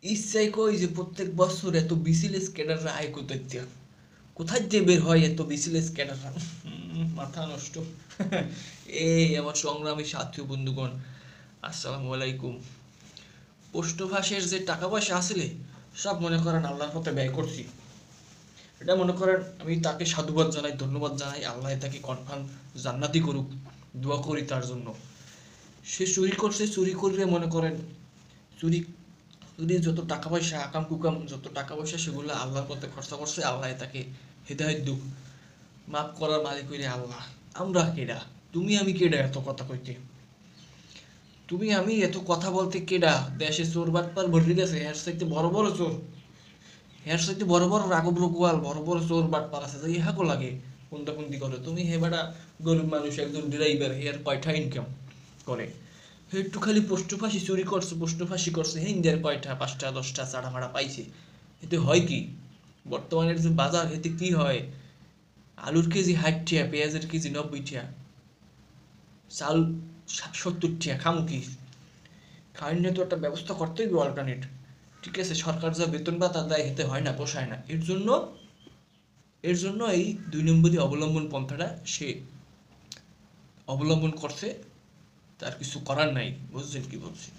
ইচ্ছাই কই যে প্রত্যেক বছর এত বিসিএস ক্যাডাররা আয় কোথায় যে বের হয় এত বিসিএস ক্যাডাররা, মাথা নষ্ট। এই আমার সংগ্রামী সাথী বন্ধুগণ, আসসালামু আলাইকুম। পোস্টভাসের যে টাকা পয়সা আসলে সব মনে করেন আল্লাহর পথে ব্যয় করছি। এটা মনে করেন আমি তাকে সাধুবাদ জানাই, ধন্যবাদ জানাই। আল্লাহ তাকে কনফার্ম জান্নাতি করুক, দোয়া করি তার জন্য। সে চুরি করছে, চুরি করলে মনে করেন চুরি চুরি যত টাকা পয়সা আকাম কুকাম যত টাকা পয়সা সেগুলো আল্লাহর পথে খরচা করছে। আল্লাহ তাকে হেদায়েত দুক, মাফ করার মালিক হইলে আল্লাহ। আমরা কেডা? তুমি আমি কেডা এত কথা কইতে? তুমি আমি এত কথা বলতে কেডা? দেশে চোর বাটপার ভর্তি গেছে, এর চাইতে বড় বড় চোর, এর চাইতে বড় বড় রাঘব রঘুয়াল, বড় বড় চোর বাটপার আছে, ইহাকো লাগে কোনটা করে। তুমি হে বেটা গরিব মানুষ, একজন ড্রাইভার, হেয়ার কয়টা ইনকাম করে? হে একটু খালি পোস্ট ফাঁসি চুরি করছে, পোস্ট ফাঁসি করছে, হে ইন্ডিয়ার কয়টা 5টা 10টা চাড়া মারা পাইছে। এতে হয় কি? বর্তমানের যে বাজার, এতে কি হয়? আলুর কেজি 60 টাকা, পেঁয়াজের কেজি 90 টাকা, চাল 70 টাকা। খামু কি? খাওয়ার তো একটা ব্যবস্থা করতেই হবে, অল্টারনেট। ঠিক আছে, সরকার যা বেতন ভাতা দেয় এতে হয় না, পোষায় না। এর জন্য এই 2 নম্বরই অবলম্বন পন্থাটা সে অবলম্বন করছে। তার কিছু করার নাই, বুঝছেন কি বলছি?